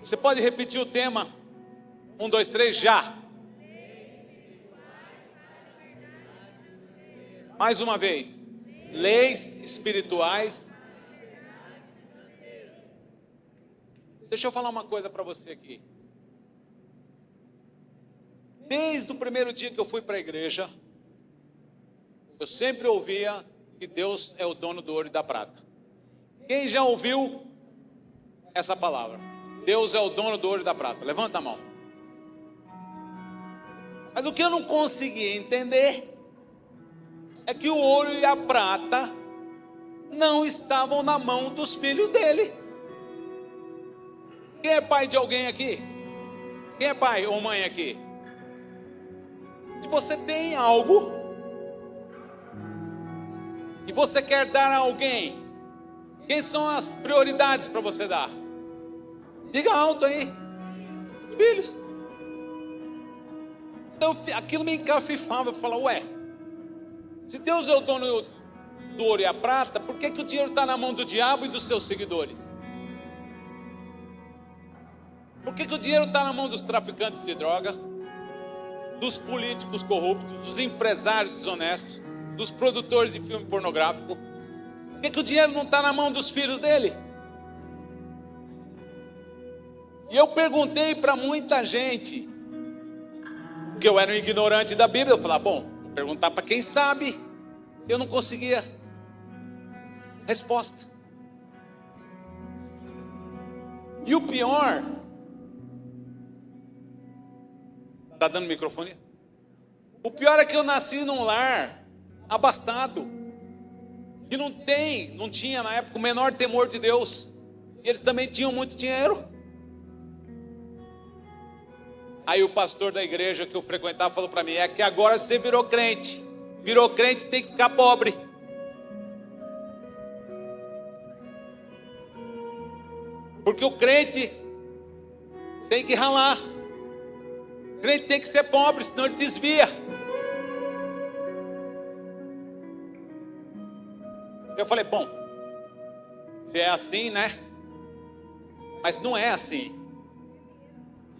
Você pode repetir o tema? 1, 2, 3, já. Mais uma vez. Leis espirituais. Deixa eu falar uma coisa para você aqui. Desde o primeiro dia que eu fui para a igreja, eu sempre ouvia que Deus é o dono do ouro e da prata. Quem já ouviu essa palavra? Deus é o dono do ouro e da prata. Levanta a mão. Mas o que eu não conseguia entender é que o ouro e a prata não estavam na mão dos filhos dele. Quem é pai de alguém aqui? Quem é pai ou mãe aqui? Se você tem algo e você quer dar a alguém, quem são as prioridades para você dar? Diga alto aí. Filhos. Então aquilo me encafifava. Eu falava, ué, se Deus é o dono do ouro e a prata, por que o dinheiro está na mão do diabo e dos seus seguidores? Por que o dinheiro está na mão dos traficantes de droga, dos políticos corruptos, dos empresários desonestos, dos produtores de filme pornográfico? Por que o dinheiro não está na mão dos filhos dele? E eu perguntei para muita gente, porque eu era um ignorante da Bíblia. Eu falava, bom, vou perguntar para quem sabe. Eu não conseguia resposta. E o pior, está dando microfone? O pior é que eu nasci num lar abastado, que não tinha na época o menor temor de Deus. E eles também tinham muito dinheiro. Aí o pastor da igreja que eu frequentava falou para mim, é que agora você virou crente. Virou crente, tem que ficar pobre. Porque o crente tem que ralar. O crente tem que ser pobre, senão ele desvia. Eu falei, bom, se é assim, né? Mas não é assim.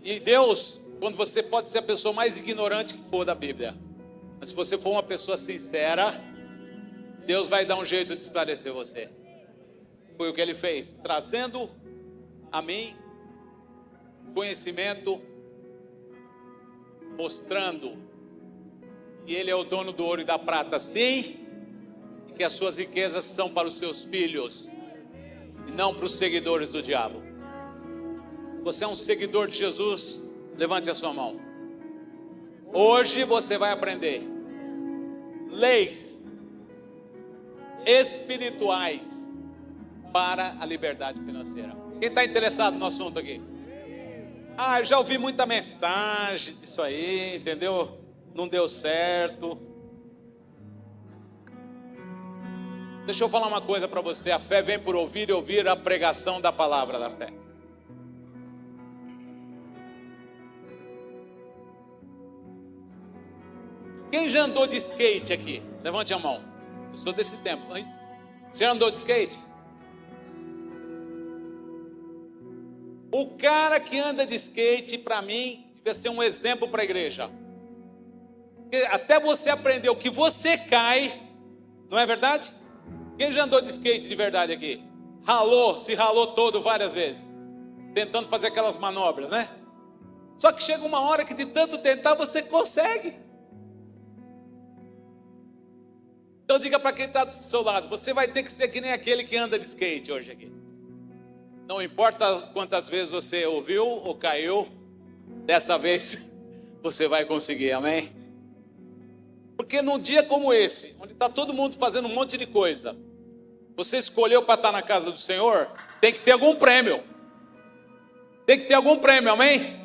E Deus, quando você pode ser a pessoa mais ignorante que for da Bíblia, mas se você for uma pessoa sincera, Deus vai dar um jeito de esclarecer você. Foi o que Ele fez, trazendo a mim conhecimento, mostrando que Ele é o dono do ouro e da prata, sim, e que as suas riquezas são para os seus filhos, e não para os seguidores do diabo. Você é um seguidor de Jesus? Levante a sua mão. Hoje você vai aprender leis espirituais para a liberdade financeira. Quem está interessado no assunto aqui? Ah, eu já ouvi muita mensagem disso aí, entendeu? Não deu certo. Deixa eu falar uma coisa para você. A fé vem por ouvir e ouvir a pregação da palavra da fé. Quem já andou de skate aqui? Levante a mão. Eu sou desse tempo. Hein? Você já andou de skate? O cara que anda de skate, para mim, devia ser um exemplo para a igreja. Porque até você aprender o que você cai, não é verdade? Quem já andou de skate de verdade aqui? Se ralou todo várias vezes, tentando fazer aquelas manobras, né? Só que chega uma hora que de tanto tentar você consegue. Então diga para quem está do seu lado, você vai ter que ser que nem aquele que anda de skate hoje aqui. Não importa quantas vezes você ouviu ou caiu, dessa vez você vai conseguir, amém? Porque num dia como esse, onde está todo mundo fazendo um monte de coisa, você escolheu para estar na casa do Senhor, tem que ter algum prêmio. Tem que ter algum prêmio, amém?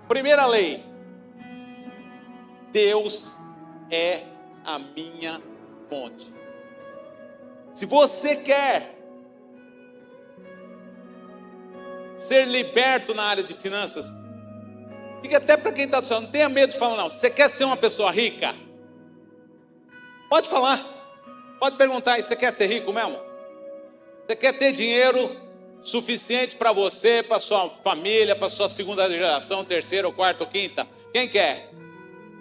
Primeira lei. Deus é a minha fonte. Se você quer ser liberto na área de finanças, diga até para quem está do céu, não tenha medo de falar não. Se você quer ser uma pessoa rica, pode falar, pode perguntar, você quer ser rico mesmo? Você quer ter dinheiro suficiente para você, para sua família, para sua segunda geração, terceira, ou quarta ou quinta? Quem quer?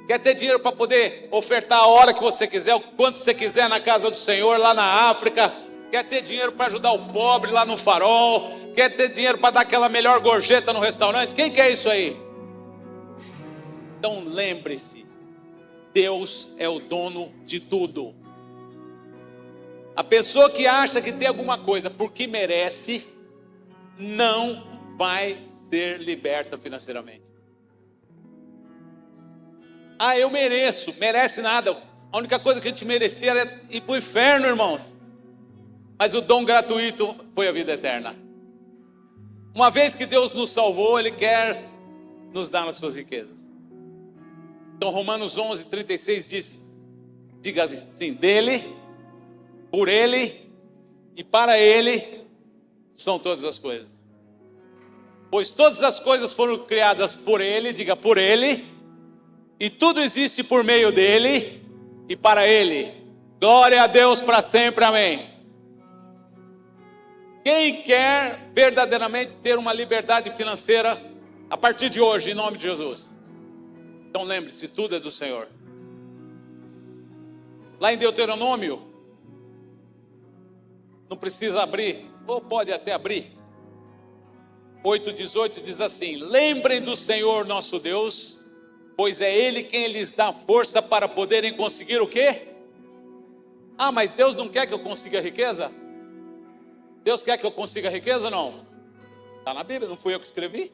Quer ter dinheiro para poder ofertar a hora que você quiser, o quanto você quiser na casa do Senhor, lá na África? Quer ter dinheiro para ajudar o pobre lá no Farol? Quer ter dinheiro para dar aquela melhor gorjeta no restaurante? Quem quer isso aí? Então lembre-se, Deus é o dono de tudo. A pessoa que acha que tem alguma coisa porque merece, não vai ser liberta financeiramente. Ah, eu mereço. Merece nada. A única coisa que a gente merecia era ir para o inferno, irmãos. Mas o dom gratuito foi a vida eterna. Uma vez que Deus nos salvou, Ele quer nos dar as suas riquezas. Então Romanos 11:36 diz, diga assim, dele, por Ele e para Ele são todas as coisas. Pois todas as coisas foram criadas por Ele, diga por Ele, e tudo existe por meio dEle e para Ele. Glória a Deus para sempre, amém. Quem quer verdadeiramente ter uma liberdade financeira a partir de hoje, em nome de Jesus? Então lembre-se, tudo é do Senhor. Lá em Deuteronômio, não precisa abrir, ou pode até abrir, 8:18 diz assim: lembrem do Senhor nosso Deus, pois é Ele quem lhes dá força para poderem conseguir o quê? Ah, mas Deus não quer que eu consiga riqueza? Deus quer que eu consiga riqueza ou não? Está na Bíblia, não fui eu que escrevi?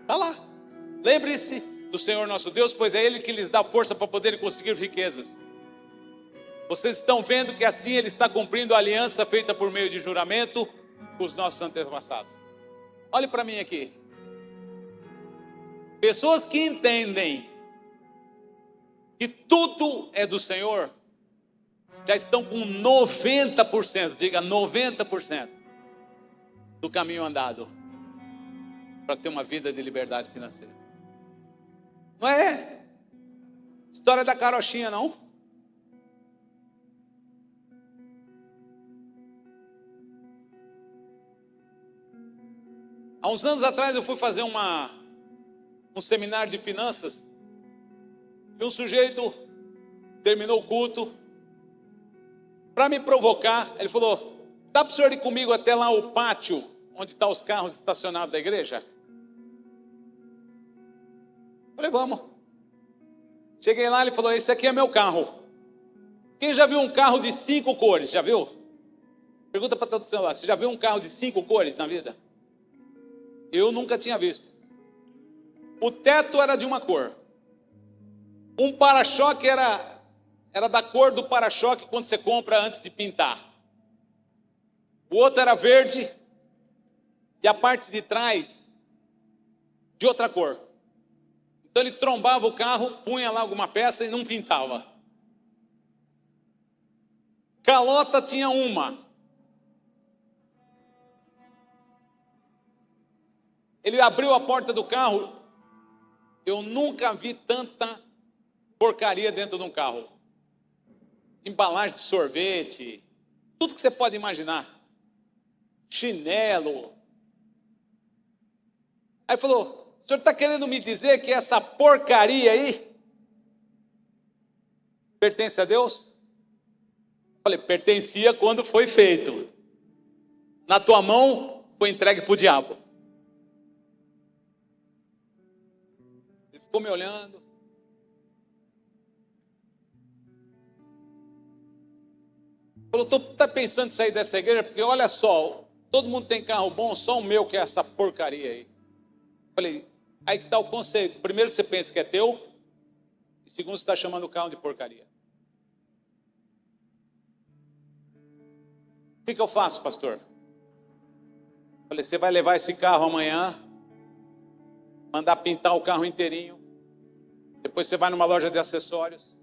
Está lá. Lembre-se do Senhor nosso Deus, pois é Ele que lhes dá força para poderem conseguir riquezas. Vocês estão vendo que assim Ele está cumprindo a aliança feita por meio de juramento com os nossos antepassados. Olhe para mim aqui. Pessoas que entendem que tudo é do Senhor, já estão com 90%, diga 90% do caminho andado para ter uma vida de liberdade financeira. Não é história da carochinha, não. Há uns anos atrás eu fui fazer um seminário de finanças e um sujeito terminou o culto. Para me provocar, ele falou: dá para o senhor ir comigo até lá o pátio, onde estão os carros estacionados da igreja? Eu falei, vamos. Cheguei lá, ele falou: esse aqui é meu carro. Quem já viu um carro de 5 cores? Já viu? Pergunta para todo o celular: você já viu um carro de 5 cores na vida? Eu nunca tinha visto. O teto era de uma cor. Um para-choque era da cor do para-choque quando você compra antes de pintar. O outro era verde e a parte de trás de outra cor. Então ele trombava o carro, punha lá alguma peça e não pintava. Calota tinha uma. Ele abriu a porta do carro. Eu nunca vi tanta porcaria dentro de um carro. Embalagem de sorvete, tudo que você pode imaginar. Chinelo. Aí falou: o senhor está querendo me dizer que essa porcaria aí pertence a Deus? Eu falei: pertencia quando foi feito. Na tua mão foi entregue para o diabo. Ele ficou me olhando. Falou: está pensando em sair dessa igreja? Porque olha só, todo mundo tem carro bom, só o meu que é essa porcaria aí. Falei: aí que está o conceito. Primeiro você pensa que é teu, e segundo você está chamando o carro de porcaria. O que eu faço, pastor? Falei: você vai levar esse carro amanhã, mandar pintar o carro inteirinho, depois você vai numa loja de acessórios,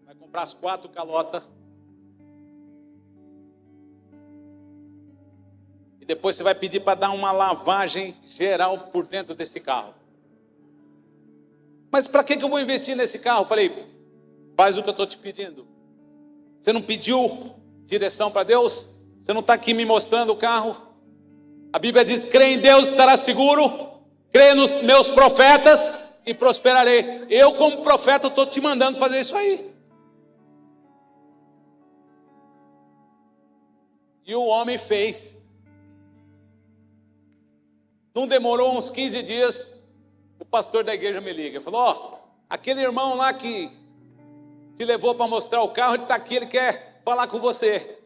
vai comprar as 4 calotas, depois você vai pedir para dar uma lavagem geral por dentro desse carro. Mas para que eu vou investir nesse carro? Eu falei: faz o que eu estou te pedindo. Você não pediu direção para Deus? Você não está aqui me mostrando o carro? A Bíblia diz: crê em Deus, estará seguro. Crê nos meus profetas e prosperarei. Eu, como profeta, estou te mandando fazer isso aí. E o homem fez. Não demorou uns 15 dias, o pastor da igreja me liga. Falou: ó, aquele irmão lá que te levou para mostrar o carro, ele está aqui, ele quer falar com você.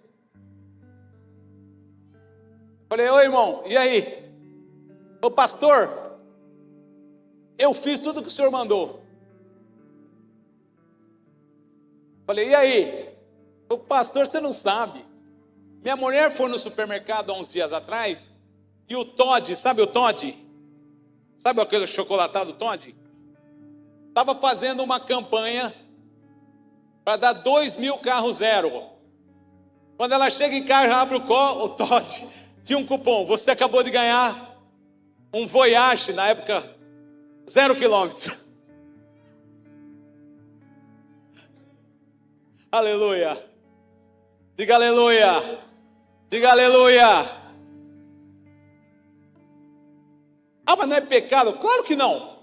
Falei: oi, irmão, e aí? Ô pastor, eu fiz tudo que o senhor mandou. Falei: e aí? Ô pastor, você não sabe. Minha mulher foi no supermercado há uns dias atrás, e o Toddy, sabe o Toddy? Sabe aquele chocolatado Toddy? Estava fazendo uma campanha para dar 2.000 carros zero. Quando ela chega em casa, abre o Toddy, tinha um cupom: você acabou de ganhar um Voyage, na época, 0 quilômetro. Aleluia. Diga aleluia. Diga aleluia. Ah, mas não é pecado? Claro que não.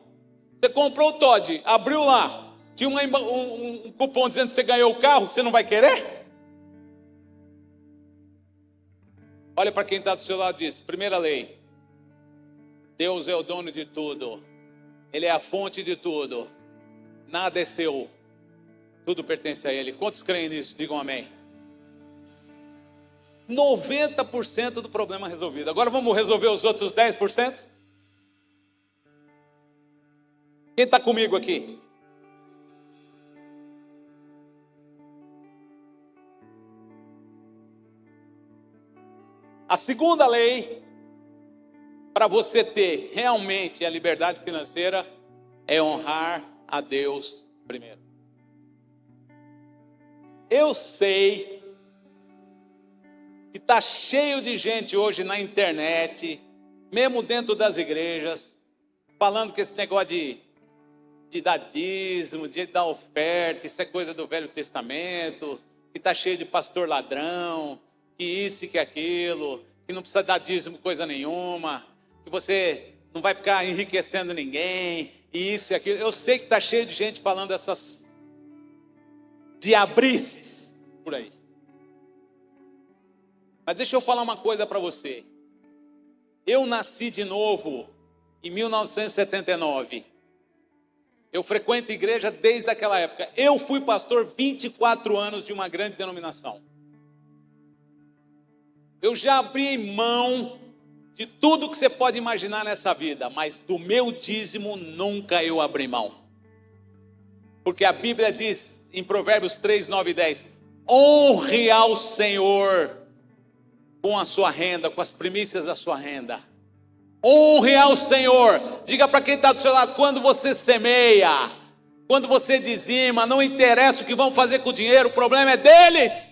Você comprou o Toddy, abriu lá, tinha um cupom dizendo que você ganhou o carro, você não vai querer? Olha para quem está do seu lado e diz: primeira lei, Deus é o dono de tudo, Ele é a fonte de tudo, nada é seu, tudo pertence a Ele. Quantos creem nisso? Digam amém. 90% do problema resolvido. Agora vamos resolver os outros 10%? Quem está comigo aqui? A segunda lei para você ter realmente a liberdade financeira é honrar a Deus primeiro. Eu sei que está cheio de gente hoje na internet, mesmo dentro das igrejas, falando que esse negócio de dar dízimo, de dar oferta, isso é coisa do Velho Testamento, que está cheio de pastor ladrão, que isso e que aquilo, que não precisa dar dízimo coisa nenhuma, que você não vai ficar enriquecendo ninguém, e isso e aquilo. Eu sei que está cheio de gente falando essas diabrices por aí. Mas deixa eu falar uma coisa para você. Eu nasci de novo em 1979. Eu frequento igreja desde aquela época. Eu fui pastor 24 anos de uma grande denominação. Eu já abri mão de tudo que você pode imaginar nessa vida, mas do meu dízimo nunca eu abri mão. Porque a Bíblia diz em Provérbios 3, 9 e 10: honre ao Senhor com a sua renda, com as primícias da sua renda. Honre ao Senhor. Diga para quem está do seu lado: quando você semeia, quando você dizima, não interessa o que vão fazer com o dinheiro, o problema é deles.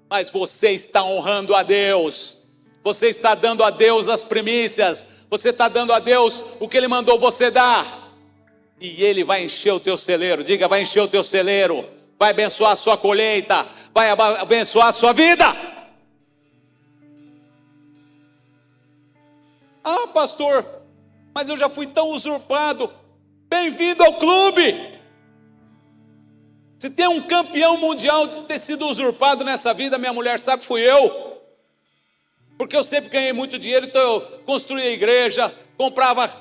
Mas você está honrando a Deus. Você está dando a Deus as primícias. Você está dando a Deus o que Ele mandou você dar. E Ele vai encher o teu celeiro. Diga: vai encher o teu celeiro. Vai abençoar a sua colheita. Vai abençoar a sua vida. Ah, pastor, mas eu já fui tão usurpado. Bem-vindo ao clube. Se tem um campeão mundial de ter sido usurpado nessa vida, minha mulher sabe, fui eu. Porque eu sempre ganhei muito dinheiro, então eu construía a igreja, comprava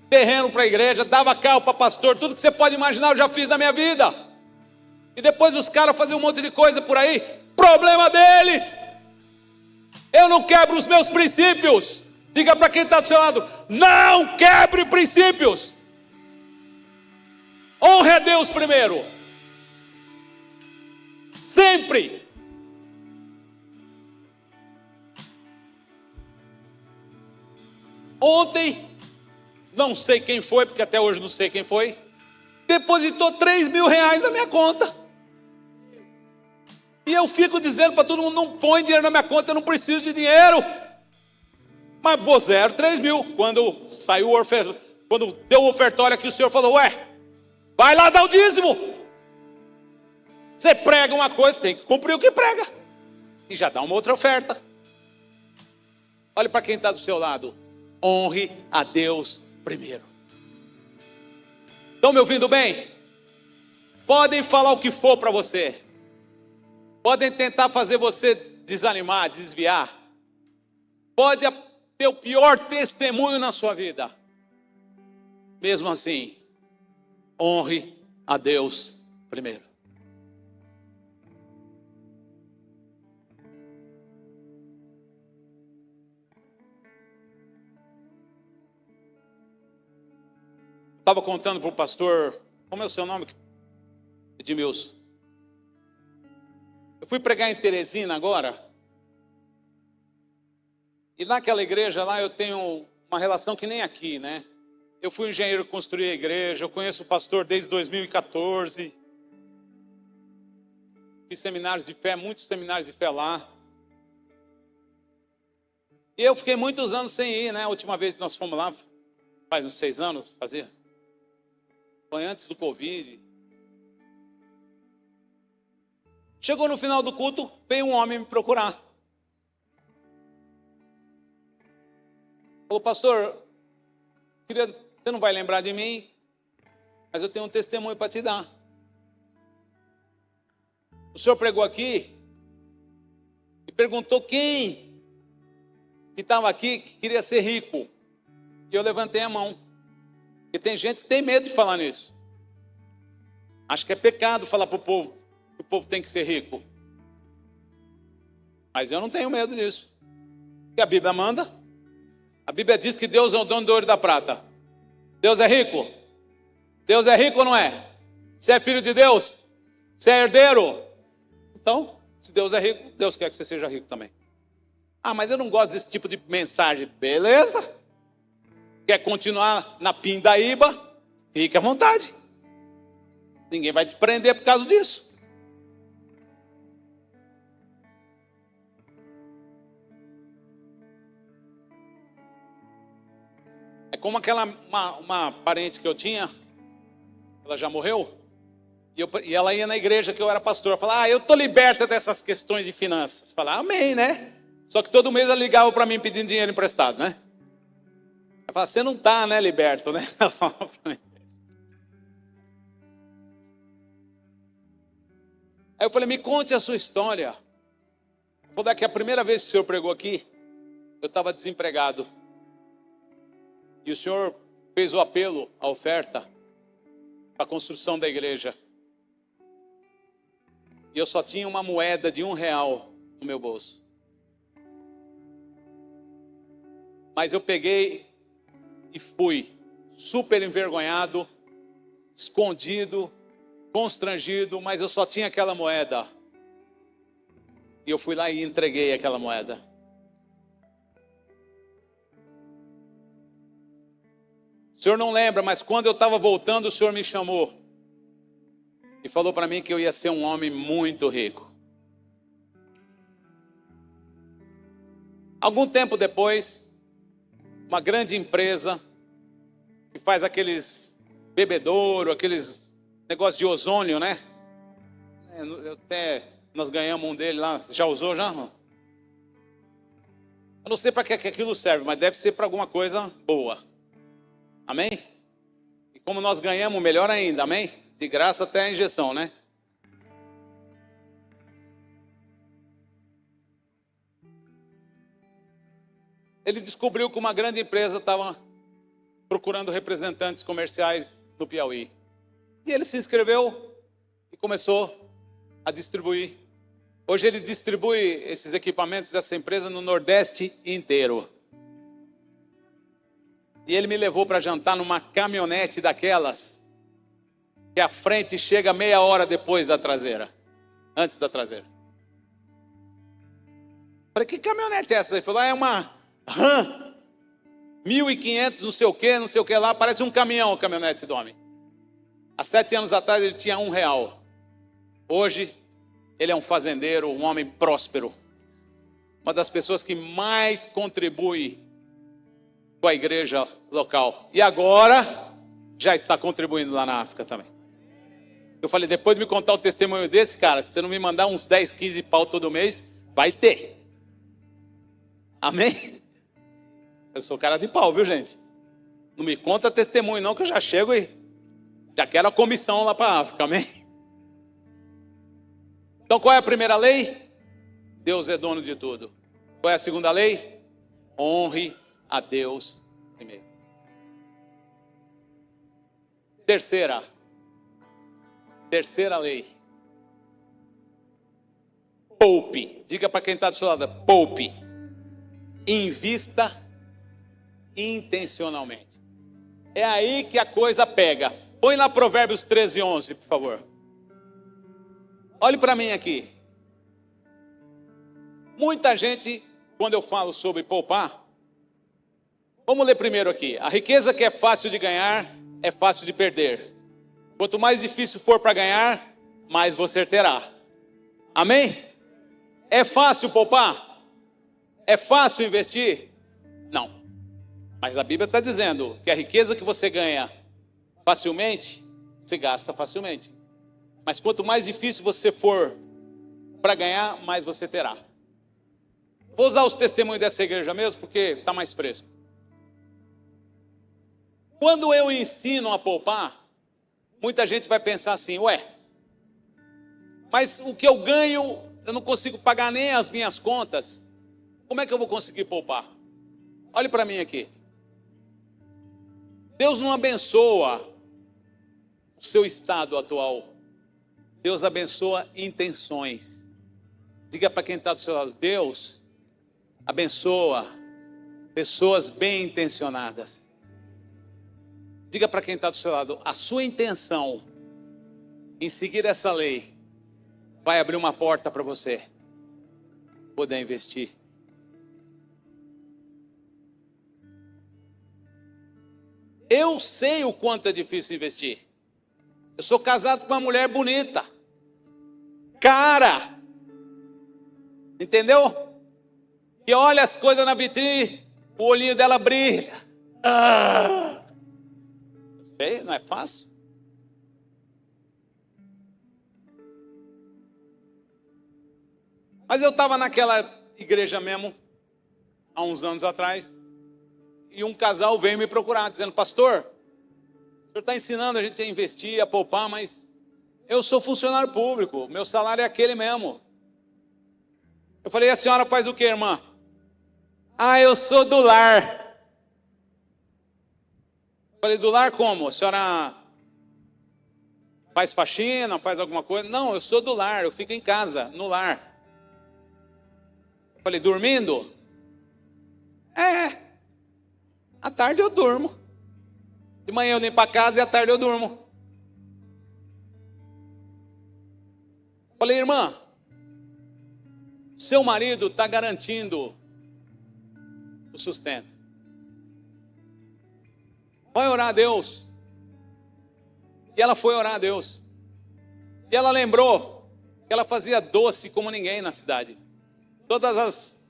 terreno para a igreja, dava carro para pastor, tudo que você pode imaginar eu já fiz na minha vida. E depois os caras faziam um monte de coisa por aí, problema deles. Eu não quebro os meus princípios. Diga para quem está do seu lado: não quebre princípios. Honre a Deus primeiro. Sempre. Ontem, não sei quem foi, porque até hoje não sei quem foi, depositou 3.000 reais na minha conta. E eu fico dizendo para todo mundo: não põe dinheiro na minha conta, eu não preciso de dinheiro. Mas pô, 3.000. Quando saiu o ofertório, quando deu o ofertório aqui, o senhor falou: ué, vai lá dar o dízimo. Você prega uma coisa, tem que cumprir o que prega. e já dá uma outra oferta. Olhe para quem está do seu lado. Honre a Deus primeiro. Estão me ouvindo bem? Podem falar o que for para você. Podem tentar fazer você desanimar, desviar. Pode ter o pior testemunho na sua vida. Mesmo assim, honre a Deus primeiro. Estava contando para o pastor, como é o seu nome? Edmilson. Eu fui pregar em Teresina agora. E naquela igreja lá eu tenho uma relação que nem aqui, né? Eu fui engenheiro, construí a igreja, eu conheço o pastor desde 2014. Fiz seminários de fé, muitos seminários de fé lá. E eu fiquei muitos anos sem ir, né? A última vez que nós fomos lá, faz uns 6 anos, fazia. Foi antes do Covid. Chegou no final do culto, veio um homem me procurar. Falou, pastor, você não vai lembrar de mim, mas eu tenho um testemunho para te dar. O senhor pregou aqui e perguntou quem que estava aqui que queria ser rico. E eu levantei a mão. Porque tem gente que tem medo de falar nisso. Acho que é pecado falar para o povo que o povo tem que ser rico. Mas eu não tenho medo disso. Porque a Bíblia manda. A Bíblia diz que Deus é o dono do ouro e da prata. Deus é rico? Deus é rico ou não é? Você é filho de Deus? Você é herdeiro? Então, se Deus é rico, Deus quer que você seja rico também. Ah, mas eu não gosto desse tipo de mensagem. Beleza? Quer continuar na pindaíba? Fique à vontade. Ninguém vai te prender por causa disso. É como aquela uma parente que eu tinha, ela já morreu, e ela ia na igreja que eu era pastor. Falava, eu estou liberta dessas questões de finanças. Falava, amém, né? Só que todo mês ela ligava para mim pedindo dinheiro emprestado, né? Ela falava, você não está, né, liberto, né? Ela falava para mim. Aí eu falei, me conte a sua história. Vou dar que a primeira vez que o senhor pregou aqui, eu estava desempregado. E o senhor fez o apelo, a oferta, para a construção da igreja. E eu só tinha uma moeda de R$1 no meu bolso. Mas eu peguei e fui, super envergonhado, escondido, constrangido, mas eu só tinha aquela moeda. E eu fui lá e entreguei aquela moeda. O senhor não lembra, mas quando eu estava voltando, o senhor me chamou. E falou para mim que eu ia ser um homem muito rico. Algum tempo depois, uma grande empresa que faz aqueles bebedouro, aqueles negócios de ozônio, né? Nós ganhamos um dele lá. Você já usou já? Eu não sei para que aquilo serve, mas deve ser para alguma coisa boa. Amém? E como nós ganhamos, melhor ainda, amém? De graça até a injeção, né? Ele descobriu que uma grande empresa estava procurando representantes comerciais no Piauí. E ele se inscreveu e começou a distribuir. Hoje ele distribui esses equipamentos dessa empresa no Nordeste inteiro. E ele me levou para jantar numa caminhonete daquelas, que a frente chega meia hora depois da traseira. Antes da traseira. Falei, que caminhonete é essa? Ele falou, é uma Ram 1500, não sei o que lá. Parece um caminhão, a caminhonete do homem. Há 7 anos atrás ele tinha R$1. Hoje ele é um fazendeiro, um homem próspero. Uma das pessoas que mais contribui com a igreja local. E agora já está contribuindo lá na África também. Eu falei, depois de me contar o testemunho desse, cara, se você não me mandar uns 10, 15 pau todo mês, Vai ter. Amém? Eu sou cara de pau, viu, gente? Não me conta testemunho não, que eu já chego e já quero a comissão lá para a África, amém? Então qual é a primeira lei? Deus é dono de tudo. Qual é a segunda lei? Honre a Deus primeiro. Terceira lei. Poupe. Diga para quem está do seu lado, poupe. Invista intencionalmente. É aí que a coisa pega. Põe lá Provérbios 13:11, por favor. Olhe para mim aqui. Muita gente, quando eu falo sobre poupar, vamos ler primeiro aqui. A riqueza que é fácil de ganhar, é fácil de perder. Quanto mais difícil for para ganhar, mais você terá. Amém? É fácil poupar? É fácil investir? Não. Mas a Bíblia está dizendo que a riqueza que você ganha facilmente, você gasta facilmente. Mas quanto mais difícil você for para ganhar, mais você terá. Vou usar os testemunhos dessa igreja mesmo, porque está mais fresco. Quando eu ensino a poupar, muita gente vai pensar assim, ué, mas o que eu ganho, eu não consigo pagar nem as minhas contas, como é que eu vou conseguir poupar? Olhe para mim aqui. Deus não abençoa o seu estado atual. Deus abençoa intenções. Diga para quem está do seu lado, Deus abençoa pessoas bem intencionadas. Diga para quem está do seu lado, a sua intenção em seguir essa lei vai abrir uma porta para você poder investir. Eu sei o quanto é difícil investir. Eu sou casado com uma mulher bonita, cara, entendeu? Que olha as coisas na vitrine, o olhinho dela brilha. Sei, não é fácil. Mas eu estava naquela igreja mesmo, há uns anos atrás, e um casal veio me procurar, dizendo, pastor, o senhor está ensinando a gente a investir, a poupar, mas eu sou funcionário público, meu salário é aquele mesmo. Eu falei, a senhora faz o quê, irmã? Ah, eu sou do lar. Eu falei, do lar como? A senhora faz faxina, faz alguma coisa? Não, eu sou do lar, eu fico em casa, no lar. Eu falei, dormindo? À tarde eu durmo. De manhã eu venho para casa e à tarde eu durmo. Falei, irmã, seu marido está garantindo o sustento. Vai orar a Deus. E ela foi orar a Deus. E ela lembrou que ela fazia doce como ninguém na cidade. Todas as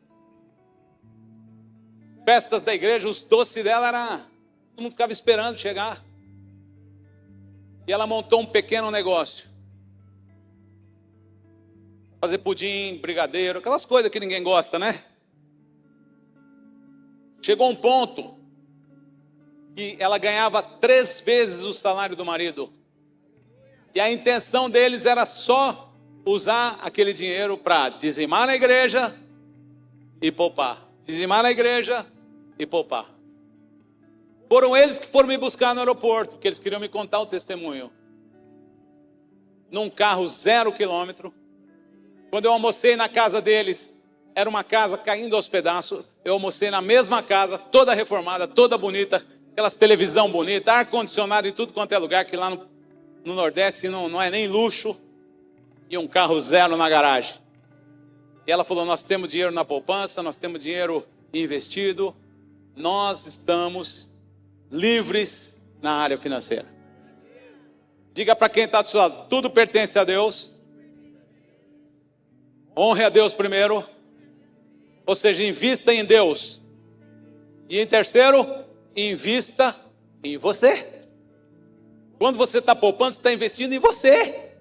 festas da igreja, os doces dela era, todo mundo ficava esperando chegar. E ela montou um pequeno negócio. Fazer pudim, brigadeiro, aquelas coisas que ninguém gosta, né? Chegou um ponto que ela ganhava 3 vezes o salário do marido. E a intenção deles era só usar aquele dinheiro para dizimar na igreja e poupar. Dizimar na igreja e poupar. Foram eles que foram me buscar no aeroporto, porque eles queriam me contar o testemunho. Num carro 0 quilômetro. Quando eu almocei na casa deles, era uma casa caindo aos pedaços. Eu almocei na mesma casa, toda reformada, toda bonita, aquelas televisão bonita, ar-condicionado em tudo quanto é lugar, que lá no Nordeste não é nem luxo, e um carro 0 na garagem. E ela falou, nós temos dinheiro na poupança, nós temos dinheiro investido, nós estamos livres na área financeira. Diga para quem está do seu lado, tudo pertence a Deus. Honre a Deus primeiro. Ou seja, invista em Deus. E em terceiro, invista em você. Quando você está poupando, você está investindo em você.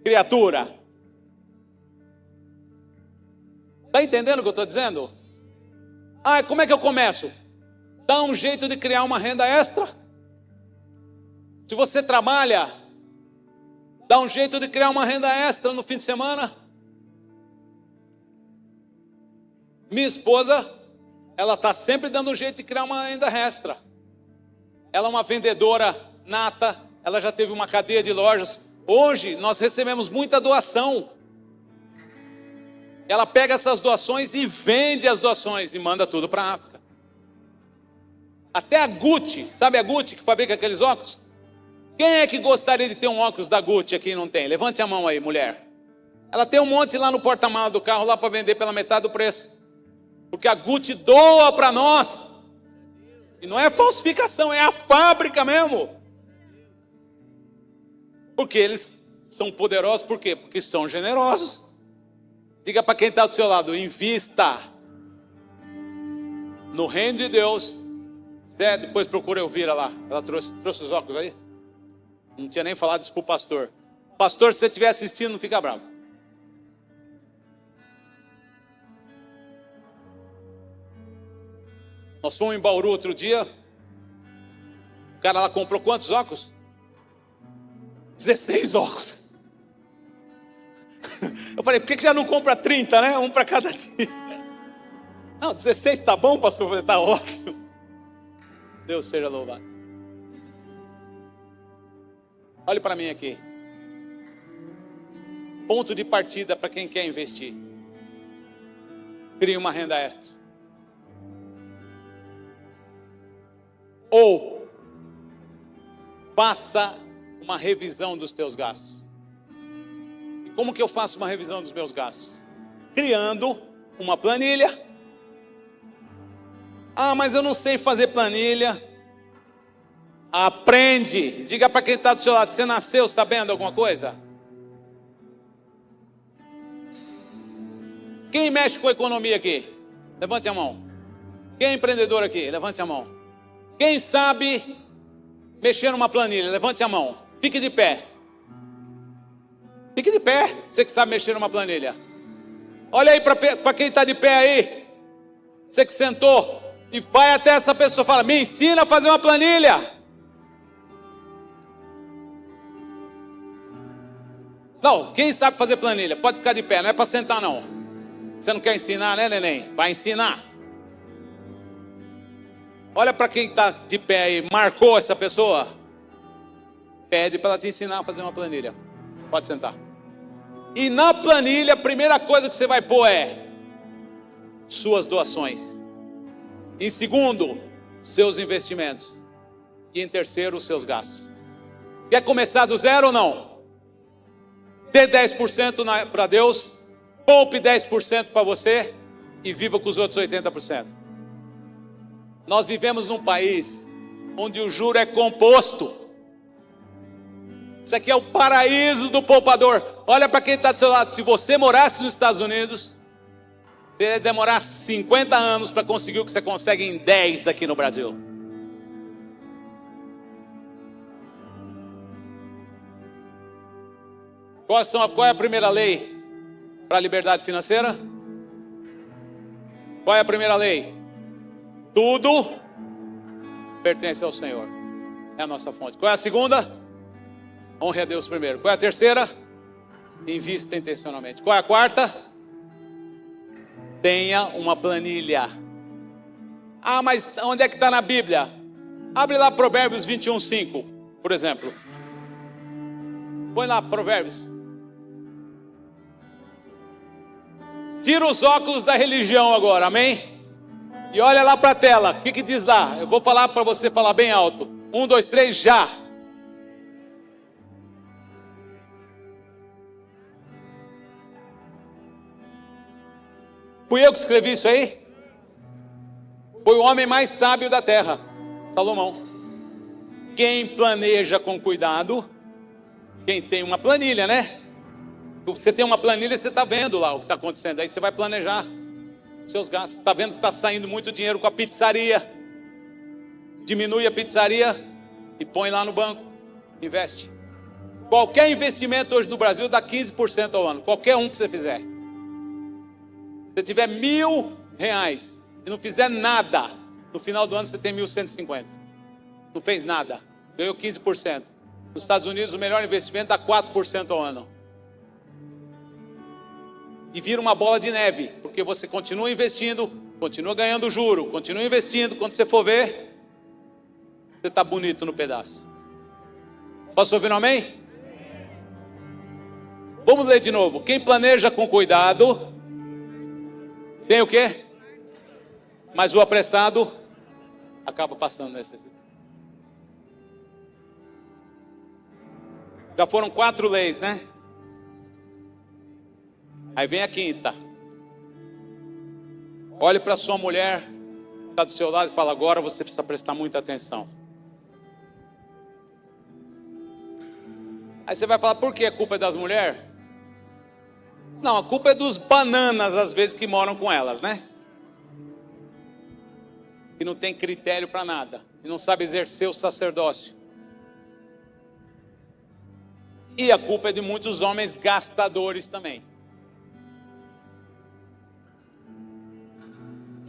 Criatura. Está entendendo o que eu estou dizendo? Ah, como é que eu começo? Dá um jeito de criar uma renda extra. Se você trabalha, dá um jeito de criar uma renda extra no fim de semana. Minha esposa, ela está sempre dando um jeito de criar uma renda extra. Ela é uma vendedora nata, ela já teve uma cadeia de lojas. Hoje nós recebemos muita doação. Ela pega essas doações e vende as doações e manda tudo para a África. Até a Gucci, sabe a Gucci que fabrica aqueles óculos? Quem é que gostaria de ter um óculos da Gucci aqui e não tem? Levante a mão aí, mulher. Ela tem um monte lá no porta-malas do carro lá para vender pela metade do preço. Porque a Gucci doa para nós. E não é falsificação, é a fábrica mesmo. Porque eles são poderosos, por quê? Porque são generosos. Diga para quem está do seu lado, invista no reino de Deus. Depois procura Elvira lá. Ela trouxe os óculos aí. Não tinha nem falado isso para o pastor. Pastor, se você estiver assistindo, não fica bravo. Nós fomos em Bauru outro dia. O cara lá comprou quantos óculos? 16 óculos. Eu falei, por que já não compra 30, né? Um para cada dia. Não, 16 tá bom, pastor? Está ótimo. Deus seja louvado. Olhe para mim aqui. Ponto de partida para quem quer investir. Crie uma renda extra. Ou faça uma revisão dos teus gastos. E como que eu faço uma revisão dos meus gastos? Criando uma planilha. Ah, mas eu não sei fazer planilha. Aprende. Diga para quem está do seu lado, você nasceu sabendo alguma coisa? Quem mexe com economia aqui? Levante a mão. Quem é empreendedor aqui? Levante a mão. Quem sabe mexer numa planilha? Levante a mão. Fique de pé. Fique de pé, você que sabe mexer numa planilha. Olha aí para quem está de pé aí. Você que sentou. E vai até essa pessoa e fala, me ensina a fazer uma planilha. Não, quem sabe fazer planilha? Pode ficar de pé, não é para sentar não. Você não quer ensinar, né, neném? Vai ensinar. Olha para quem está de pé aí, marcou essa pessoa? Pede para ela te ensinar a fazer uma planilha. Pode sentar. E na planilha, a primeira coisa que você vai pôr é suas doações. Em segundo, seus investimentos. E em terceiro, os seus gastos. Quer começar do zero ou não? Dê 10% para Deus, poupe 10% para você e viva com os outros 80%. Nós vivemos num país onde o juro é composto. Isso aqui é o paraíso do poupador. Olha para quem está do seu lado. Se você morasse nos Estados Unidos, você ia demorar 50 anos para conseguir o que você consegue em 10 aqui no Brasil. Qual é a primeira lei para a liberdade financeira? Qual é a primeira lei? Tudo pertence ao Senhor. É a nossa fonte. Qual é a segunda? Honre a Deus primeiro. Qual é a terceira? Invista intencionalmente. Qual é a quarta? Tenha uma planilha. Ah, mas onde é que está na Bíblia? Abre lá Provérbios 21:5, por exemplo. Põe lá Provérbios. Tira os óculos da religião agora, amém? E olha lá para a tela, o que diz lá? Eu vou falar para você falar bem alto. 1, 2, 3, já. Fui eu que escrevi isso aí? Foi o homem mais sábio da terra, Salomão. Quem planeja com cuidado, quem tem uma planilha, né? Você tem uma planilha, você está vendo lá o que está acontecendo. Aí você vai planejar seus gastos. Está vendo que está saindo muito dinheiro com a pizzaria. Diminui a pizzaria e põe lá no banco. Investe. Qualquer investimento hoje no Brasil dá 15% ao ano. Qualquer um que você fizer. Se tiver R$1.000 e não fizer nada, no final do ano você tem 1.150. Não fez nada, ganhou 15%. Nos Estados Unidos o melhor investimento dá 4% ao ano. E vira uma bola de neve, porque você continua investindo, continua ganhando juro, continua investindo. Quando você for ver, você está bonito no pedaço. Posso ouvir um amém? Vamos ler de novo. Quem planeja com cuidado tem o quê? Mas o apressado acaba passando necessidade. Já foram 4 leis, né? Aí vem a quinta. Olhe para sua mulher que está do seu lado e fala: agora você precisa prestar muita atenção. Aí você vai falar: por que a culpa é das mulheres? Não, a culpa é dos bananas às vezes que moram com elas, né? Que não tem critério para nada, e não sabe exercer o sacerdócio. E a culpa é de muitos homens gastadores também.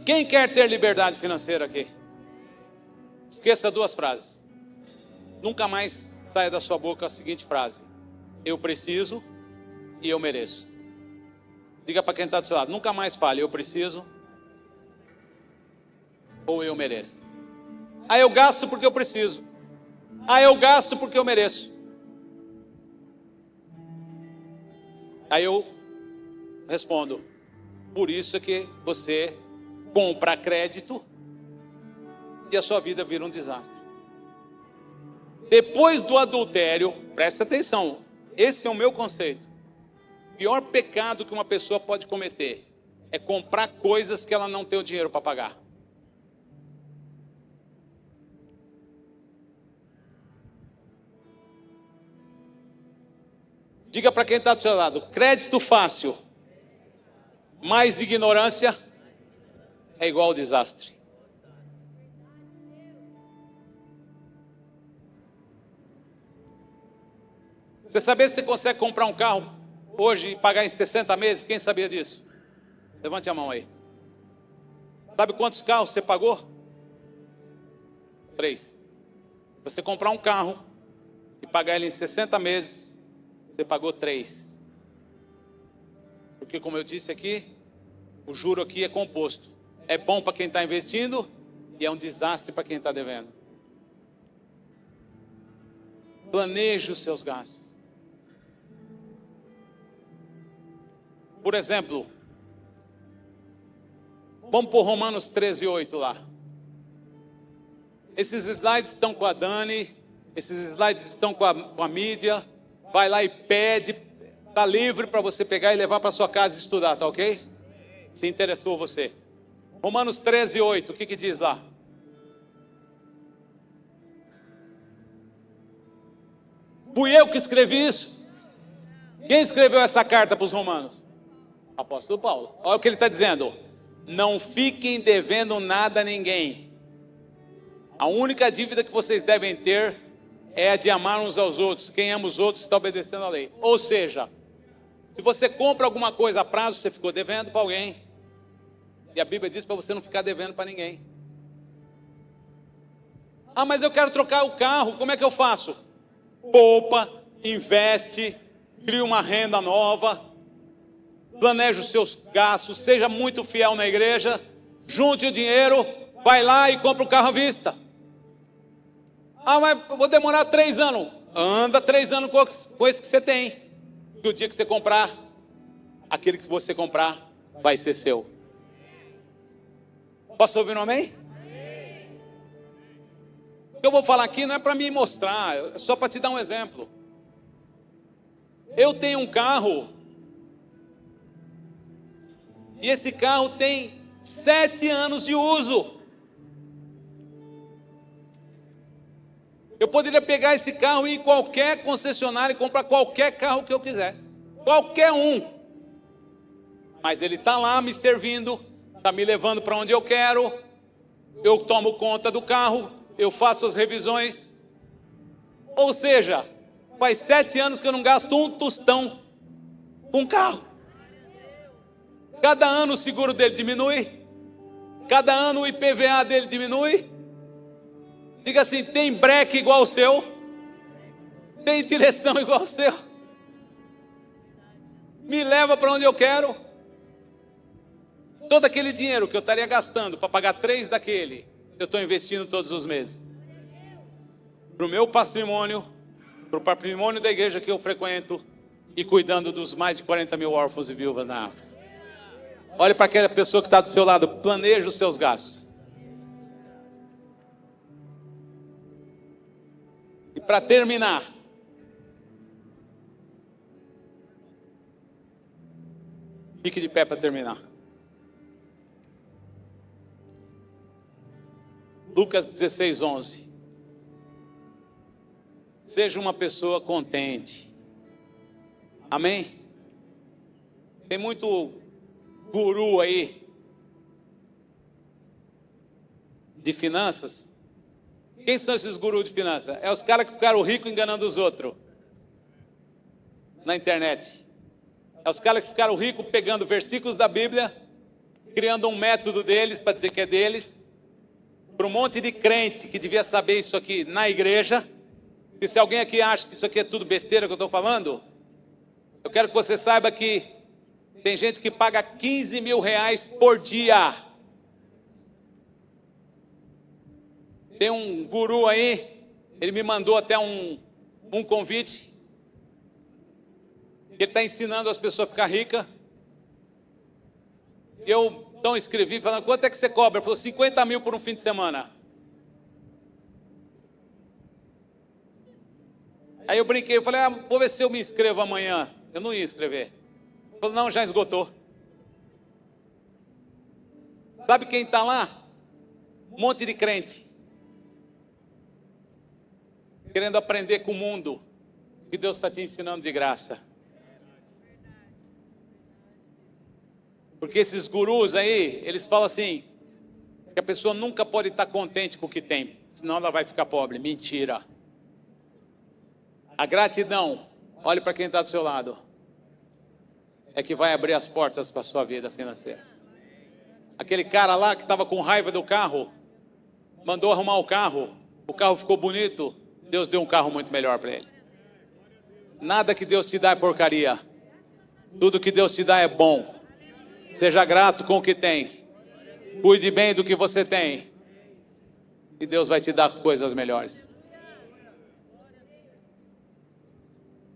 Quem quer ter liberdade financeira aqui? Esqueça 2 frases. Nunca mais saia da sua boca a seguinte frase: eu preciso e eu mereço. Diga para quem está do seu lado: nunca mais fale eu preciso ou eu mereço. Ah, eu gasto porque eu preciso. Ah, eu gasto porque eu mereço. Aí eu respondo: por isso é que você compra crédito e a sua vida vira um desastre. Depois do adultério, presta atenção, esse é o meu conceito. O pior pecado que uma pessoa pode cometer é comprar coisas que ela não tem o dinheiro para pagar. Diga para quem está do seu lado: crédito fácil mais ignorância é igual ao desastre. Você sabia se você consegue comprar um carro hoje e pagar em 60 meses? Quem sabia disso? Levante a mão aí. Sabe quantos carros você pagou? 3. Se você comprar um carro e pagar ele em 60 meses, você pagou 3. Porque, como eu disse aqui, o juro aqui é composto. É bom para quem está investindo e é um desastre para quem está devendo. Planeje os seus gastos. Por exemplo, vamos por Romanos 13:8 lá. Esses slides estão com a Dani, esses slides estão com a mídia. Vai lá e pede, está livre para você pegar e levar para sua casa e estudar, tá ok? Se interessou você. Romanos 13:8, o que diz lá? Fui eu que escrevi isso? Quem escreveu essa carta para os romanos? Apóstolo Paulo. Olha o que ele está dizendo: não fiquem devendo nada a ninguém. A única dívida que vocês devem ter é a de amar uns aos outros. Quem ama os outros está obedecendo a lei. Ou seja, se você compra alguma coisa a prazo, você ficou devendo para alguém. E a Bíblia diz para você não ficar devendo para ninguém. Ah, mas eu quero trocar o carro, como é que eu faço? Poupa, investe, cria uma renda nova, planeje os seus gastos, seja muito fiel na igreja, junte o dinheiro, vai lá e compra o carro à vista. Ah, mas eu vou demorar 3 anos. Anda 3 anos com esse que você tem. E o dia que você comprar, aquele que você comprar vai ser seu. Posso ouvir um amém? O que eu vou falar aqui não é para me mostrar, é só para te dar um exemplo. Eu tenho um carro, e esse carro tem 7 anos de uso. Eu poderia pegar esse carro e ir em qualquer concessionária e comprar qualquer carro que eu quisesse. Qualquer um. Mas ele está lá me servindo, está me levando para onde eu quero. Eu tomo conta do carro, eu faço as revisões. Ou seja, faz 7 anos que eu não gasto um tostão com carro. Cada ano o seguro dele diminui. Cada ano o IPVA dele diminui. Diga assim: tem breque igual o seu? Tem direção igual o seu? Me leva para onde eu quero? Todo aquele dinheiro que eu estaria gastando para pagar 3 daquele, eu estou investindo todos os meses. Para o meu patrimônio, para o patrimônio da igreja que eu frequento e cuidando dos mais de 40 mil órfãos e viúvas na África. Olhe para aquela pessoa que está do seu lado, planeje os seus gastos. E para terminar, fique de pé para terminar. Lucas 16, 11. Seja uma pessoa contente. Amém? Tem muito guru aí de finanças. Quem são esses gurus de finanças? É os caras que ficaram ricos enganando os outros na internet. É os caras que ficaram ricos pegando versículos da Bíblia, criando um método deles para dizer que é deles, para um monte de crente que devia saber isso aqui na igreja. E se alguém aqui acha que isso aqui é tudo besteira que eu estou falando, eu quero que você saiba que tem gente que paga 15 mil reais por dia. Tem um guru aí, ele me mandou até um convite. Ele está ensinando as pessoas a ficar ricas. Eu então escrevi falando: quanto é que você cobra? Ele falou: 50 mil por um fim de semana. Aí eu brinquei, eu falei: vou ver se eu me inscrevo amanhã. Eu não ia escrever. Ele falou: não, já esgotou. Sabe quem está lá? Um monte de crente. Querendo aprender com o mundo que Deus está te ensinando de graça. Porque esses gurus aí, eles falam assim, que a pessoa nunca pode estar contente com o que tem, senão ela vai ficar pobre. Mentira. A gratidão, olhe para quem está do seu lado, é que vai abrir as portas para a sua vida financeira. Aquele cara lá que estava com raiva do carro, mandou arrumar o carro ficou bonito, Deus deu um carro muito melhor para ele. Nada que Deus te dá é porcaria. Tudo que Deus te dá é bom. Seja grato com o que tem. Cuide bem do que você tem. E Deus vai te dar coisas melhores.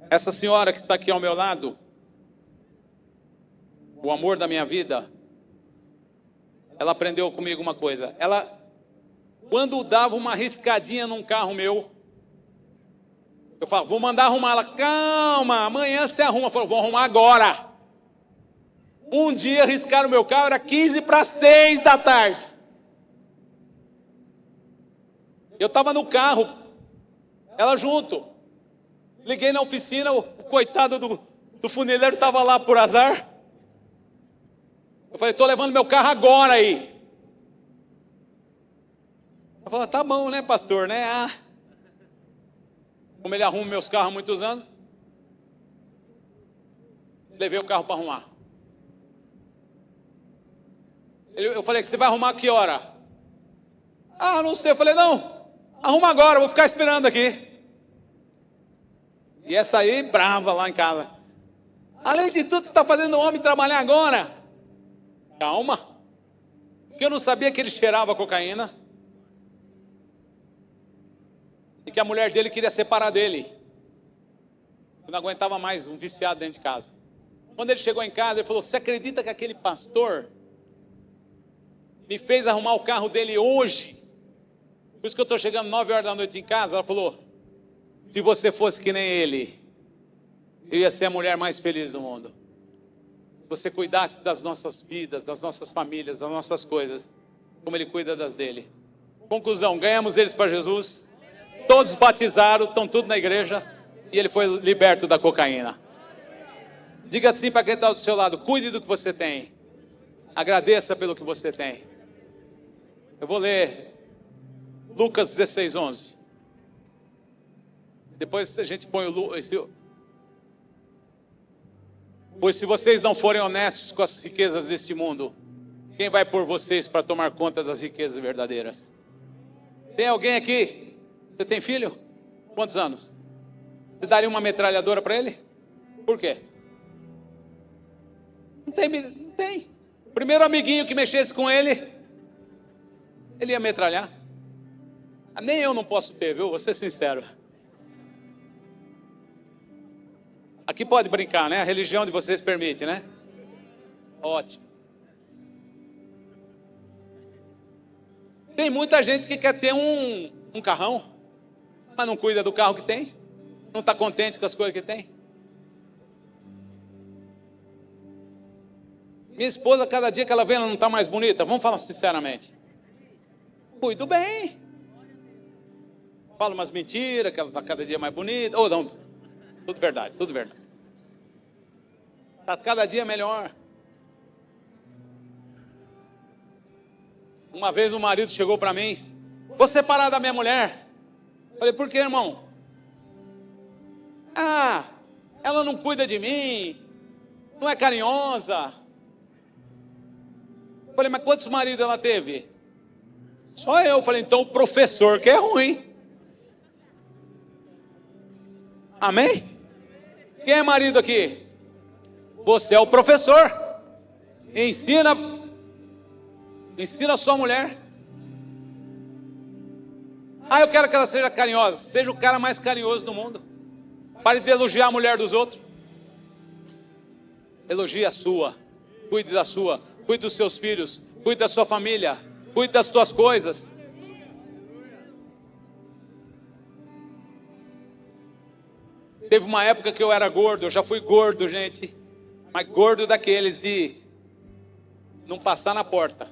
Essa senhora que está aqui ao meu lado, o amor da minha vida, ela aprendeu comigo uma coisa. Ela, quando dava uma riscadinha num carro meu, eu falava: vou mandar arrumar. Ela: calma, amanhã você arruma. Eu falava: vou arrumar agora. Um dia riscaram o meu carro, era 15 para 6 da tarde. Eu estava no carro, ela junto. Liguei na oficina, o coitado do funileiro estava lá por azar. Eu falei: estou levando meu carro agora aí. Ela falou: tá bom, né, pastor, né? Como ele arruma meus carros há muitos anos, levei o carro para arrumar. Eu falei: você vai arrumar a que hora? Não sei. Eu falei: não, arruma agora, eu vou ficar esperando aqui. E essa aí, brava lá em casa. Além de tudo, você está fazendo o homem trabalhar agora? Calma. Porque eu não sabia que ele cheirava cocaína. E que a mulher dele queria separar dele. Eu não aguentava mais um viciado dentro de casa. Quando ele chegou em casa, ele falou: você acredita que aquele pastor me fez arrumar o carro dele hoje? Por isso que eu estou chegando 9 horas da noite em casa. Ela falou: se você fosse que nem ele, eu ia ser a mulher mais feliz do mundo. Se você cuidasse das nossas vidas, das nossas famílias, das nossas coisas, como ele cuida das dele. Conclusão: ganhamos eles para Jesus. Todos batizaram, estão tudo na igreja. E ele foi liberto da cocaína. Diga assim para quem está do seu lado: cuide do que você tem. Agradeça pelo que você tem. Eu vou ler Lucas 16, 11. Depois a gente põe Pois se vocês não forem honestos com as riquezas deste mundo, quem vai por vocês para tomar conta das riquezas verdadeiras? Tem alguém aqui? Você tem filho? Quantos anos? Você daria uma metralhadora para ele? Por quê? Não tem. O primeiro amiguinho que mexesse com ele ia metralhar. Nem eu não posso ter, viu? Vou ser sincero. Aqui pode brincar, né? A religião de vocês permite, né? Ótimo. Tem muita gente que quer ter um carrão, mas não cuida do carro que tem. Não está contente com as coisas que tem. Minha esposa, cada dia que ela vem, ela não está mais bonita. Vamos falar sinceramente. Cuido bem. Fala umas mentiras, que ela está cada dia mais bonita. Ou não, tudo verdade, tudo verdade. Está cada dia melhor. Uma vez um marido chegou para mim: vou separar da minha mulher. Falei: por que, irmão? Ela não cuida de mim, não é carinhosa. Falei: mas quantos maridos ela teve? Só eu. Falei: então o professor que é ruim. Amém? Quem é marido aqui? Você é o professor. Ensina a sua mulher. Eu quero que ela seja carinhosa. Seja o cara mais carinhoso do mundo. Pare de elogiar a mulher dos outros. Elogie a sua. Cuide da sua. Cuide dos seus filhos. Cuide da sua família. Cuide das tuas coisas. Teve uma época que eu era gordo. Eu já fui gordo, gente. Mas gordo daqueles de não passar na porta.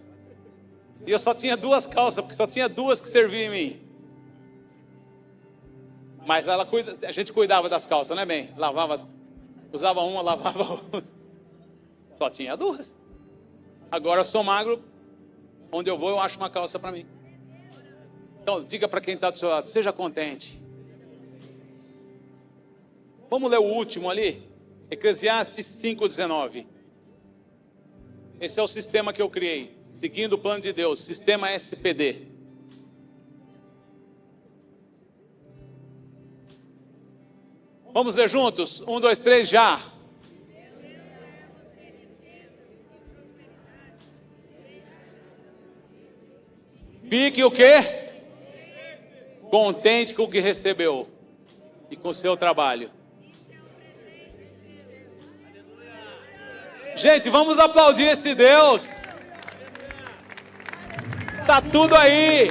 E eu só tinha 2 calças, porque só tinha 2 que serviam em mim. Mas a gente cuidava das calças, né, bem? Lavava, usava uma, lavava outra. Só tinha 2. Agora eu sou magro, onde eu vou eu acho uma calça para mim. Então diga para quem está do seu lado: seja contente. Vamos ler o último ali? Eclesiastes 5:19. Esse é o sistema que eu criei, seguindo o plano de Deus, sistema SPD. Vamos ler juntos? 1, 2, 3, já. Fique o quê? Contente com o que recebeu e com o seu trabalho. Gente, vamos aplaudir esse Deus. Tá tudo aí.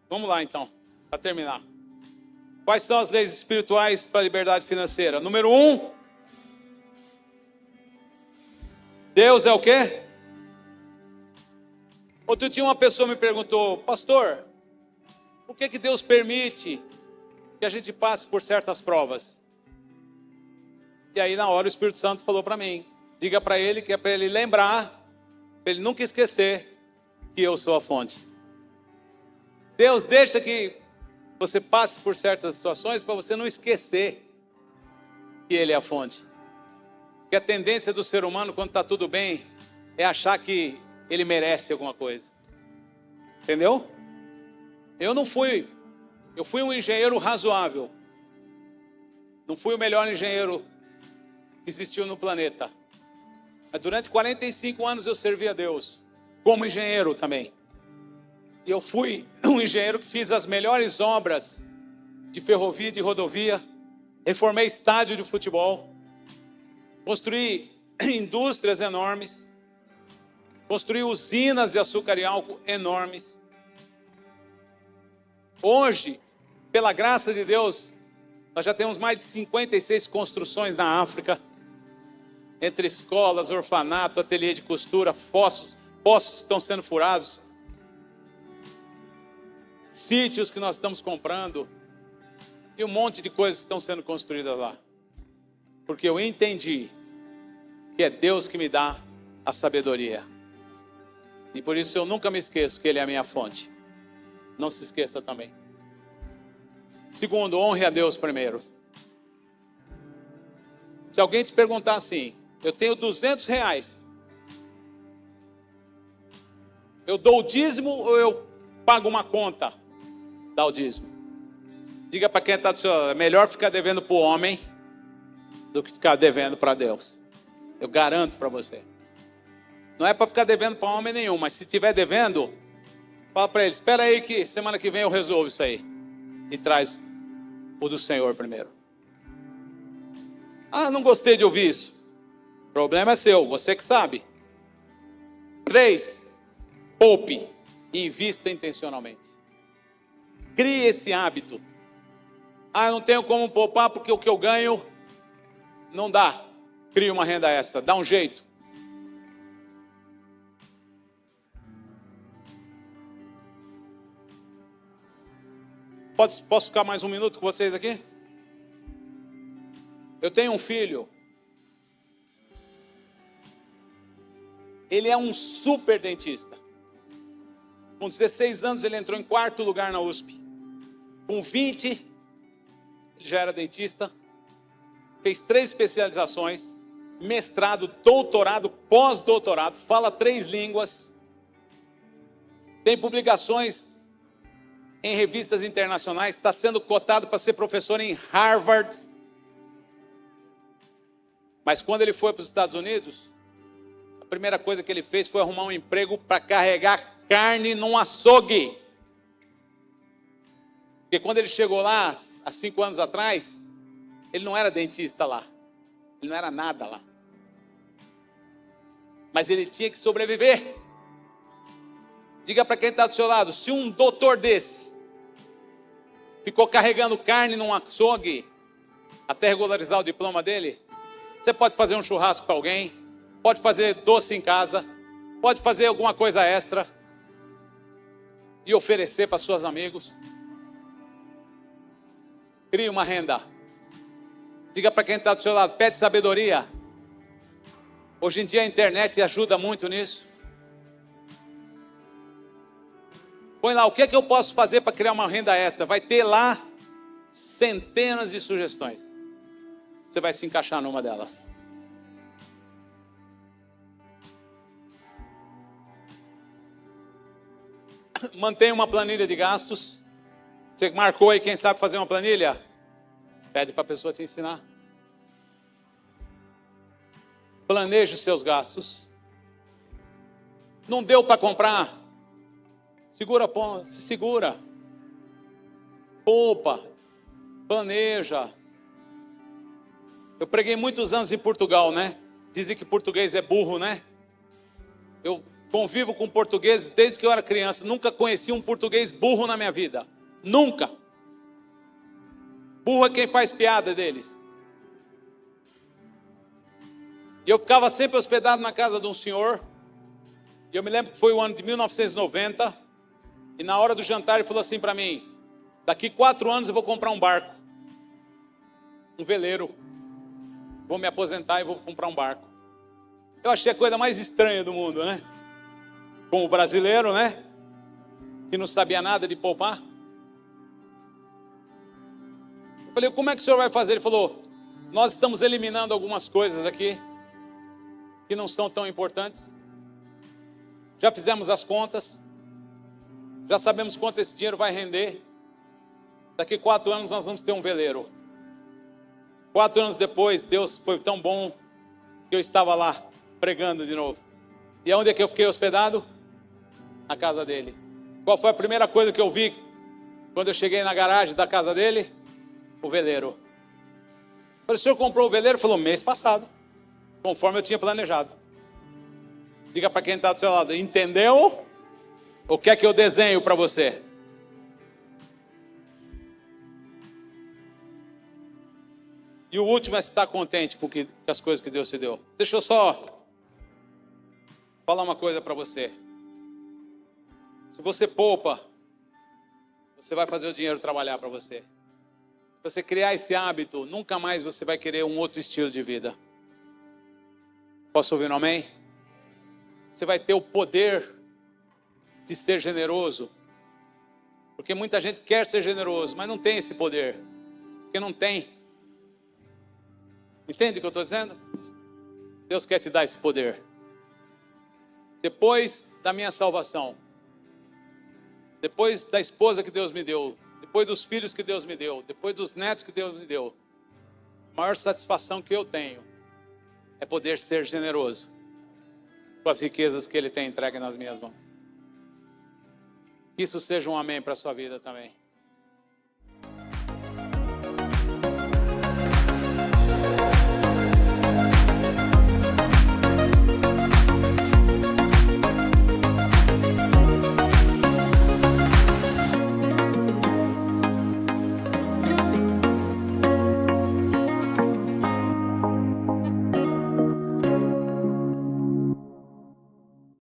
Vamos lá então, para terminar. Quais são as leis espirituais para a liberdade financeira? Número 1. Deus é o quê? Outro dia uma pessoa me perguntou: pastor, por que Deus permite que a gente passe por certas provas? E aí na hora o Espírito Santo falou para mim: diga para ele que é para ele lembrar, para ele nunca esquecer que eu sou a fonte. Deus deixa que você passe por certas situações para você não esquecer que Ele é a fonte. Porque a tendência do ser humano, quando está tudo bem, é achar que ele merece alguma coisa. Entendeu? Eu fui um engenheiro razoável. Não fui o melhor engenheiro que existiu no planeta. Mas durante 45 anos eu servi a Deus, como engenheiro também. E eu fui um engenheiro que fiz as melhores obras de ferrovia e de rodovia. Reformei estádio de futebol. Construí indústrias enormes. Construí usinas de açúcar e álcool enormes. Hoje, pela graça de Deus, nós já temos mais de 56 construções na África. Entre escolas, orfanato, ateliê de costura, poços estão sendo furados. Sítios que nós estamos comprando. E um monte de coisas estão sendo construídas lá. Porque eu entendi que é Deus que me dá a sabedoria. E por isso eu nunca me esqueço que Ele é a minha fonte. Não se esqueça também. Segundo, honre a Deus primeiro. Se alguém te perguntar assim, eu tenho R$200, eu dou o dízimo ou eu pago uma conta? Dá o dízimo. Diga para quem está do seu lado, é melhor ficar devendo para o homem do que ficar devendo para Deus. Eu garanto para você. Não é para ficar devendo para homem nenhum, mas se estiver devendo, fala para ele, espera aí que semana que vem eu resolvo isso aí. E traz o do Senhor primeiro. Ah, não gostei de ouvir isso. O problema é seu, você que sabe. 3, poupe e invista intencionalmente. Crie esse hábito. Ah, eu não tenho como poupar porque o que eu ganho não dá. Crie uma renda extra, dá um jeito. Posso ficar mais um minuto com vocês aqui? Eu tenho um filho. Ele é um super dentista. Com 16 anos ele entrou em 4º lugar na USP. Com 20, ele já era dentista. Fez 3 especializações. Mestrado, doutorado, pós-doutorado. Fala 3 línguas. Tem publicações em revistas internacionais. Está sendo cotado para ser professor em Harvard. Mas quando ele foi para os Estados Unidos, a primeira coisa que ele fez foi arrumar um emprego para carregar carne num açougue. Porque quando ele chegou lá, há 5 anos atrás, ele não era dentista lá. Ele não era nada lá. Mas ele tinha que sobreviver. Diga para quem está do seu lado, se um doutor desse ficou carregando carne num açougue até regularizar o diploma dele, você pode fazer um churrasco para alguém, pode fazer doce em casa, pode fazer alguma coisa extra e oferecer para seus amigos. Crie uma renda. Diga para quem está do seu lado, pede sabedoria. Hoje em dia a internet ajuda muito nisso. Põe lá, o que é que eu posso fazer para criar uma renda extra? Vai ter lá centenas de sugestões. Você vai se encaixar numa delas. Mantenha uma planilha de gastos. Você marcou aí, quem sabe fazer uma planilha? Pede para a pessoa te ensinar. Planeje os seus gastos. Não deu para comprar? Se segura. Poupa. Planeja. Eu preguei muitos anos em Portugal, né? Dizem que português é burro, né? Eu convivo com portugueses desde que eu era criança. Nunca conheci um português burro na minha vida. Nunca. Burro é quem faz piada deles. E eu ficava sempre hospedado na casa de um senhor. E eu me lembro que foi o ano de 1990. E na hora do jantar ele falou assim para mim, daqui 4 anos eu vou comprar um barco. Um veleiro. Vou me aposentar e vou comprar um barco. Eu achei a coisa mais estranha do mundo, né? Como brasileiro, né? Que não sabia nada de poupar. Eu falei, como é que o senhor vai fazer? Ele falou, nós estamos eliminando algumas coisas aqui que não são tão importantes. Já fizemos as contas. Já sabemos quanto esse dinheiro vai render. Daqui 4 anos nós vamos ter um veleiro. 4 anos depois, Deus foi tão bom que eu estava lá pregando de novo. E aonde é que eu fiquei hospedado? Na casa dele. Qual foi a primeira coisa que eu vi quando eu cheguei na garagem da casa dele? O veleiro. Eu falei, o senhor comprou o veleiro? Ele falou, mês passado, conforme eu tinha planejado. Diga para quem está do seu lado, entendeu? O que é que eu desenho para você? E o último é estar contente com as coisas que Deus te deu. Deixa eu só falar uma coisa para você. Se você poupa, você vai fazer o dinheiro trabalhar para você. Se você criar esse hábito, nunca mais você vai querer um outro estilo de vida. Posso ouvir um amém? Você vai ter o poder de ser generoso. Porque muita gente quer ser generoso, mas não tem esse poder. Porque não tem. Entende o que eu estou dizendo? Deus quer te dar esse poder. Depois da minha salvação, depois da esposa que Deus me deu, depois dos filhos que Deus me deu, depois dos netos que Deus me deu, a maior satisfação que eu tenho é poder ser generoso com as riquezas que Ele tem entregue nas minhas mãos. Que isso seja um amém para a sua vida também.